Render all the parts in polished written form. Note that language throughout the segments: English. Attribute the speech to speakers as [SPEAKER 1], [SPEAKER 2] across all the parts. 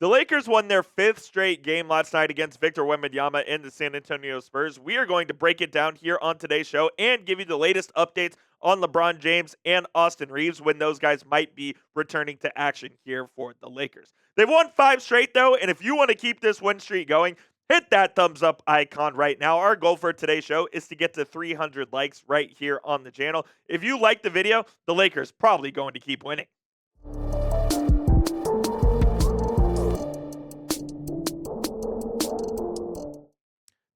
[SPEAKER 1] The Lakers won their fifth straight game last night against Victor Wembanyama and the San Antonio Spurs. We are going to break it down here on today's show and give you the latest updates on LeBron James and Austin Reaves when those guys might be returning to action here for the Lakers. They've won five straight, though, and if you want to keep this win streak going, hit that thumbs up icon right now. Our goal for today's show is to get to 300 likes right here on the channel. If you like the video, the Lakers probably going to keep winning.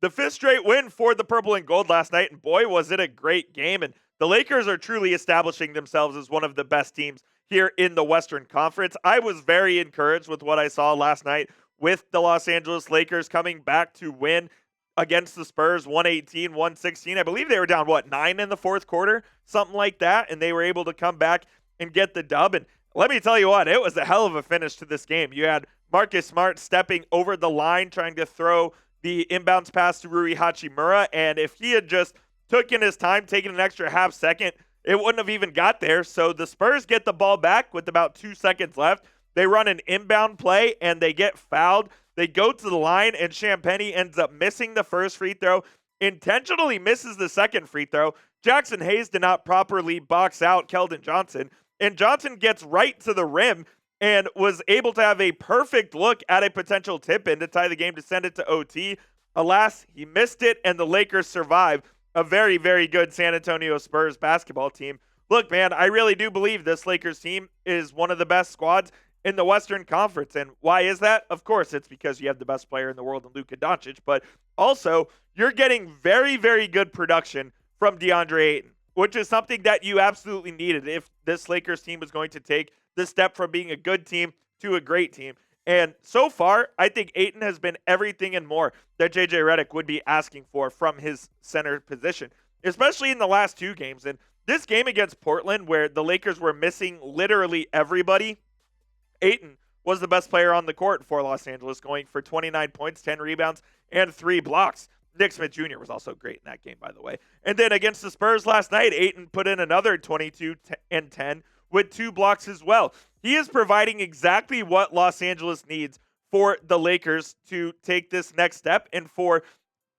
[SPEAKER 1] The fifth straight win for the Purple and Gold last night, and boy, was it a great game. And the Lakers are truly establishing themselves as one of the best teams here in the Western Conference. I was very encouraged with what I saw last night with the Los Angeles Lakers coming back to win against the Spurs 118-116. I believe they were down, 9 in the fourth quarter? Something like that, and they were able to come back and get the dub. And let me tell you what, it was a hell of a finish to this game. You had Marcus Smart stepping over the line, trying to throw the inbounds pass to Rui Hachimura, and if he had just taken his time, taken an extra half second, it wouldn't have even got there. So the Spurs get the ball back with about 2 seconds left. They run an inbound play, and they get fouled. They go to the line, and Champagnie ends up missing the first free throw, intentionally misses the second free throw. Jackson Hayes did not properly box out Keldon Johnson, and Johnson gets right to the rim and was able to have a perfect look at a potential tip-in to tie the game to send it to OT. Alas, he missed it, and the Lakers survive a very, very good San Antonio Spurs basketball team. Look, man, I really do believe this Lakers team is one of the best squads in the Western Conference. And why is that? Of course, it's because you have the best player in the world in Luka Doncic, but also you're getting very, very good production from DeAndre Ayton, which is something that you absolutely needed if this Lakers team is going to take the step from being a good team to a great team. And so far, I think Ayton has been everything and more that JJ Redick would be asking for from his center position, especially in the last two games. And this game against Portland, where the Lakers were missing literally everybody, Ayton was the best player on the court for Los Angeles, going for 29 points, 10 rebounds, and 3 blocks. Nick Smith Jr. was also great in that game, by the way. And then against the Spurs last night, Ayton put in another 22 and 10 with 2 blocks as well. He is providing exactly what Los Angeles needs for the Lakers to take this next step and for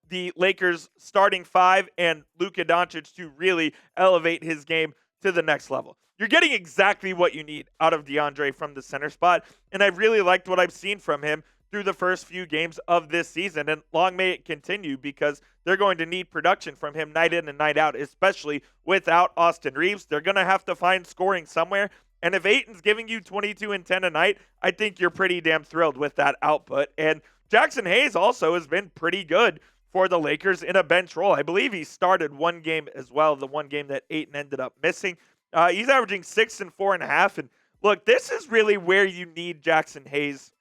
[SPEAKER 1] the Lakers starting 5 and Luka Doncic to really elevate his game to the next level. You're getting exactly what you need out of DeAndre from the center spot, and I've really liked what I've seen from him through the first few games of this season, and long may it continue because they're going to need production from him night in and night out, especially without Austin Reaves. They're going to have to find scoring somewhere, and if Ayton's giving you 22 and 10 a night, I think you're pretty damn thrilled with that output. And Jackson Hayes also has been pretty good for the Lakers in a bench role. I believe he started one game as well, the one game that Ayton ended up missing. He's averaging 6 and 4.5, and look, this is really where you need Jackson Hayes,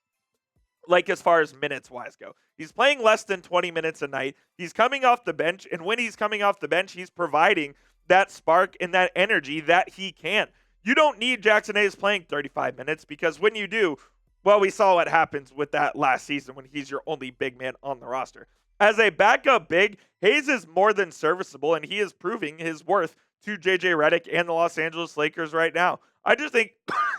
[SPEAKER 1] like as far as minutes-wise go. He's playing less than 20 minutes a night. He's coming off the bench, and when he's coming off the bench, he's providing that spark and that energy that he can. You don't need Jackson Hayes playing 35 minutes because when you do, well, we saw what happens with that last season when he's your only big man on the roster. As a backup big, Hayes is more than serviceable, and he is proving his worth to JJ Redick and the Los Angeles Lakers right now. I just think,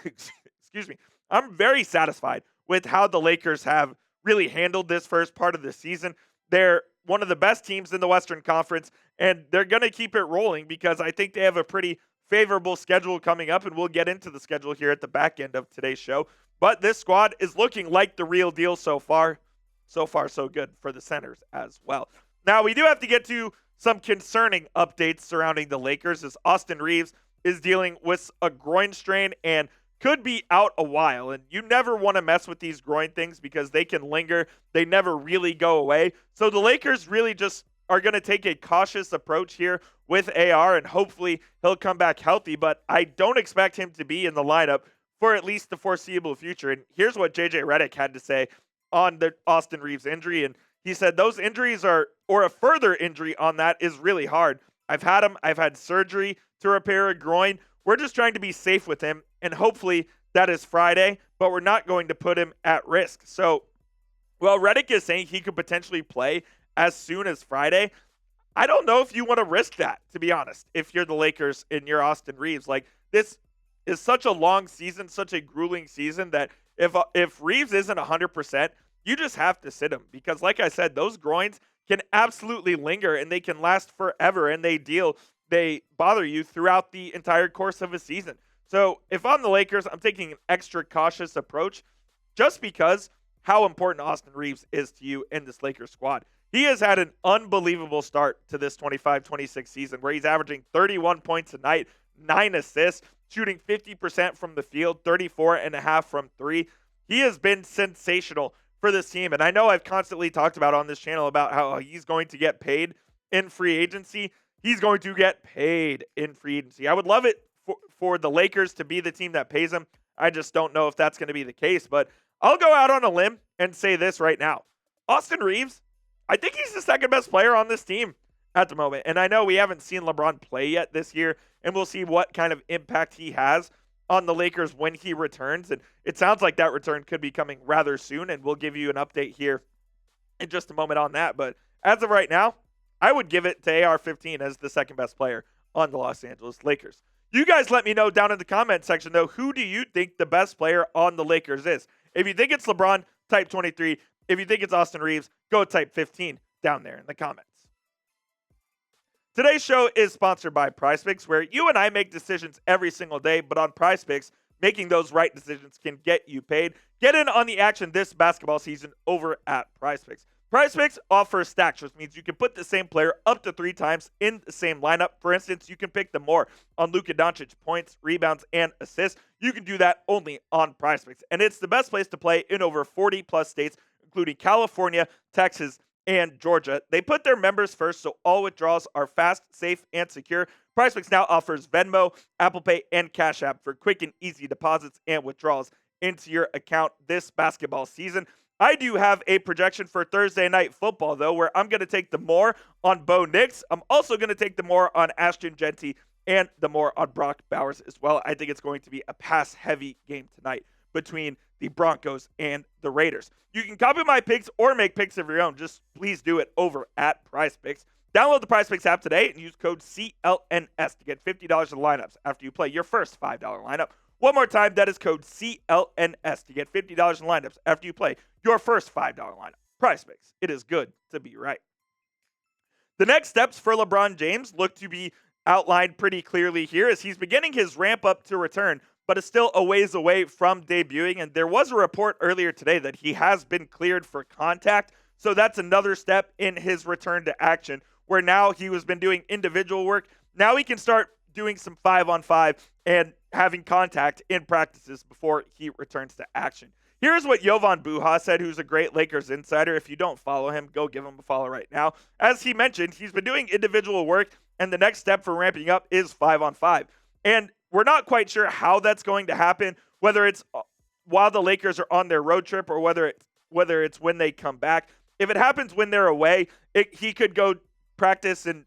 [SPEAKER 1] excuse me, I'm very satisfied with how the Lakers have really handled this first part of the season. They're one of the best teams in the Western Conference, and they're going to keep it rolling because I think they have a pretty favorable schedule coming up, and we'll get into the schedule here at the back end of today's show. But this squad is looking like the real deal so far. So far, so good for the centers as well. Now, we do have to get to some concerning updates surrounding the Lakers as Austin Reaves is dealing with a groin strain and could be out a while. And you never want to mess with these groin things because they can linger. They never really go away. So the Lakers really just are going to take a cautious approach here with AR, and hopefully he'll come back healthy. But I don't expect him to be in the lineup for at least the foreseeable future. And here's what JJ Redick had to say on the Austin Reaves injury. And he said those injuries or a further injury on that is really hard. I've had surgery to repair a groin. We're just trying to be safe with him, and hopefully that is Friday, but we're not going to put him at risk. So, well, Redick is saying he could potentially play as soon as Friday. I don't know if you want to risk that, to be honest, if you're the Lakers and you're Austin Reaves. Like, this is such a long season, such a grueling season that If Reaves isn't 100%, you just have to sit him because, like I said, those groins can absolutely linger and they can last forever, and they bother you throughout the entire course of a season. So if I'm the Lakers, I'm taking an extra cautious approach just because how important Austin Reaves is to you in this Lakers squad. He has had an unbelievable start to this 25-26 season where he's averaging 31 points a night, 9 assists, shooting 50% from the field, 34.5 from 3. He has been sensational for this team. And I know I've constantly talked about on this channel about how he's going to get paid in free agency. He's going to get paid in free agency. I would love it for the Lakers to be the team that pays him. I just don't know if that's going to be the case. But I'll go out on a limb and say this right now. Austin Reaves, I think he's the second best player on this team at the moment. And I know we haven't seen LeBron play yet this year, and we'll see what kind of impact he has on the Lakers when he returns. And it sounds like that return could be coming rather soon, and we'll give you an update here in just a moment on that. But as of right now, I would give it to AR-15 as the second best player on the Los Angeles Lakers. You guys let me know down in the comment section, though, who do you think the best player on the Lakers is? If you think it's LeBron, type 23. If you think it's Austin Reaves, go type 15 down there in the comments. Today's show is sponsored by PrizePicks, where you and I make decisions every single day, but on PrizePicks, making those right decisions can get you paid. Get in on the action this basketball season over at PrizePicks. PrizePicks offers stacks, which means you can put the same player up to 3 times in the same lineup. For instance, you can pick the more on Luka Doncic points, rebounds, and assists. You can do that only on PrizePicks. And it's the best place to play in over 40-plus states, including California, Texas, and Georgia. They put their members first, so all withdrawals are fast, safe, and secure. PrizePicks now offers Venmo, Apple Pay, and Cash App for quick and easy deposits and withdrawals into your account this basketball season. I do have a projection for Thursday Night Football, though, where I'm going to take the more on Bo Nix. I'm also going to take the more on Ashton Genty and the more on Brock Bowers as well. I think it's going to be a pass-heavy game tonight between the Broncos and the Raiders. You can copy my picks or make picks of your own. Just please do it over at PrizePicks. Download the PrizePicks app today and use code CLNS to get $50 in lineups after you play your first $5 lineup. One more time, that is code CLNS to get $50 in lineups after you play your first $5 lineup. PrizePicks. It is good to be right. The next steps for LeBron James look to be outlined pretty clearly here as he's beginning his ramp up to return, but is still a ways away from debuting. And there was a report earlier today that he has been cleared for contact. So that's another step in his return to action, where now he has been doing individual work. Now he can start doing some 5-on-5 and having contact in practices before he returns to action. Here's what Jovan Buha said, who's a great Lakers insider. If you don't follow him, go give him a follow right now. As he mentioned, he's been doing individual work, and the next step for ramping up is 5-on-5. And we're not quite sure how that's going to happen, whether it's while the Lakers are on their road trip or whether it's when they come back. If it happens when they're away, he could go practice and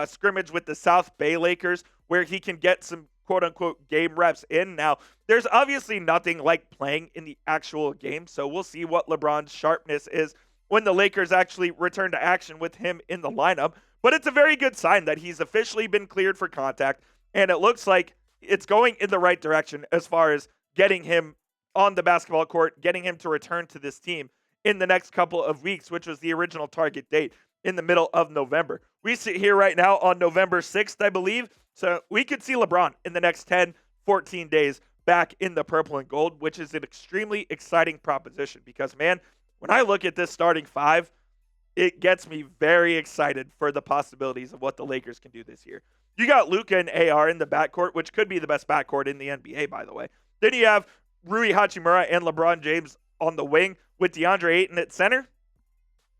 [SPEAKER 1] scrimmage with the South Bay Lakers, where he can get some quote-unquote game reps in. Now, there's obviously nothing like playing in the actual game, so we'll see what LeBron's sharpness is when the Lakers actually return to action with him in the lineup. But it's a very good sign that he's officially been cleared for contact, and it looks like it's going in the right direction as far as getting him on the basketball court, getting him to return to this team in the next couple of weeks, which was the original target date in the middle of November. We sit here right now on November 6th, I believe. So we could see LeBron in the next 10, 14 days back in the purple and gold, which is an extremely exciting proposition because, man, when I look at this starting 5, it gets me very excited for the possibilities of what the Lakers can do this year. You got Luka and AR in the backcourt, which could be the best backcourt in the NBA, by the way. Then you have Rui Hachimura and LeBron James on the wing with DeAndre Ayton at center.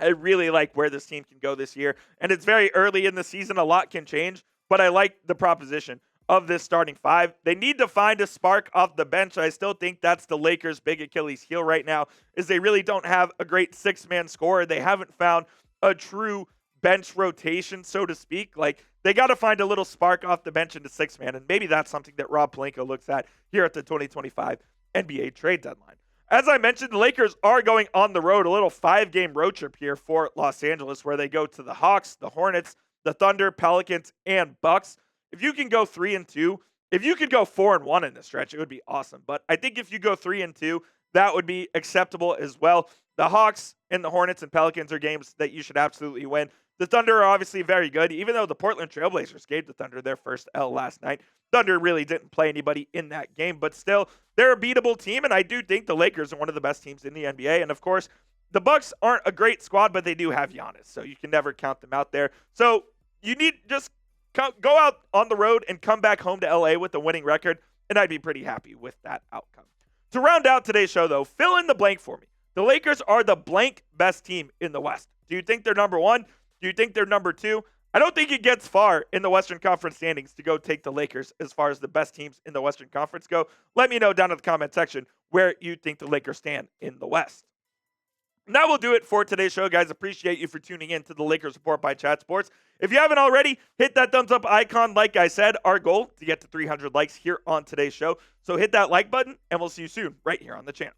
[SPEAKER 1] I really like where this team can go this year, and it's very early in the season. A lot can change, but I like the proposition of this starting 5. They need to find a spark off the bench. I still think that's the Lakers' big Achilles heel right now, is they really don't have a great 6-man scorer. They haven't found a true bench rotation, so to speak. Like, they got to find a little spark off the bench into 6-man, and maybe that's something that Rob Pelinka looks at here at the 2025 NBA trade deadline. As I mentioned, the Lakers are going on the road, a little 5-game road trip here for Los Angeles, where they go to the Hawks, the Hornets, the Thunder, Pelicans, and Bucks. If you can go 3-2, if you could go 4-1 in this stretch, it would be awesome. But I think if you go 3-2, that would be acceptable as well. The Hawks and the Hornets and Pelicans are games that you should absolutely win. The Thunder are obviously very good, even though the Portland Trailblazers gave the Thunder their first L last night. Thunder really didn't play anybody in that game, but still, they're a beatable team, and I do think the Lakers are one of the best teams in the NBA. And of course, the Bucks aren't a great squad, but they do have Giannis, so you can never count them out there. So you need just go out on the road and come back home to LA with a winning record, and I'd be pretty happy with that outcome. To round out today's show, though, fill in the blank for me. The Lakers are the blank best team in the West. Do you think they're number one? Do you think they're number two? I don't think it gets far in the Western Conference standings to go take the Lakers as far as the best teams in the Western Conference go. Let me know down in the comment section where you think the Lakers stand in the West. And that will do it for today's show, guys. Appreciate you for tuning in to the Lakers Report by Chat Sports. If you haven't already, hit that thumbs up icon. Like I said, our goal to get to 300 likes here on today's show. So hit that like button, and we'll see you soon right here on the channel.